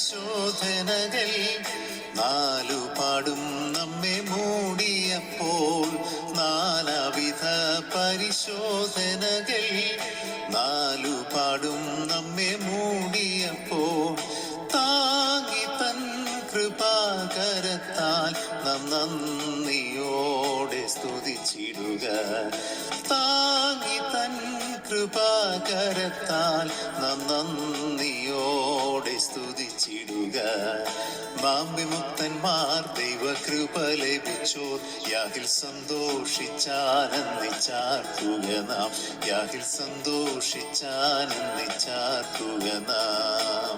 പരിശോധനകൾ നാലുപാടും നമ്മെ മൂടിയപ്പോൾ, നാനാവിധ പരിശോധനകൾ നാലുപാടും നമ്മെ മൂടിയപ്പോൾ, താങ്ങി തൻ കൃപാകരത്താൽ നാം നന്ദിയോടെ സ്തുതിച്ചിടുക. താങ്ങി തൻ കൃപാകരത്താൽ നാം നന്ദിയോടെ സ്തുതിച്ചിടുക. നാം വിമുക്തന്മാർ ദൈവകൃപ ലഭിച്ചോർ യാഹിൽ സന്തോഷിച്ചാനന്ദിച്ചാർക്കുക നാം. യാഹിൽ സന്തോഷിച്ചാനന്ദിച്ചാർക്കുക നാം.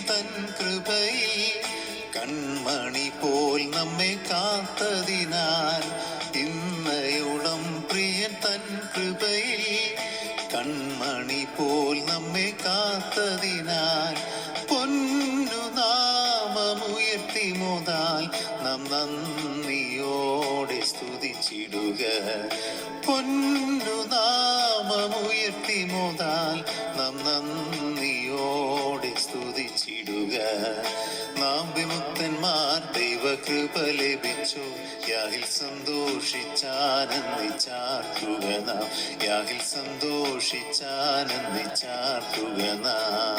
തൻ കൃപയിൽ കൺമണി പോൽ നമ്മെ കാത്തതിനാൽ, ഇന്നയോളം പ്രിയൻ തൻ കൃപയിൽ കൺമണി പോൽ നമ്മെ കാത്തതിനാൽ, പൊന്നു നാമമുയർത്തി മുതാൽ നാം നന്ദിയോടെ സ്തുതിച്ചിടുക. പൊന്നു നാമമുയർത്തി മുതാൽ നാം നന്ദിയോടെ സ്തുതിച്ചിടുക. നാം വിമുക്തന്മാർ ദൈവകൃപ ലഭിച്ചു യാഹിൽ സന്തോഷിച്ചാനന്ദിച്ചാർക്കുക നാം. യാഹിൽ സന്തോഷിച്ചാനന്ദിച്ചാർക്കുക നാം.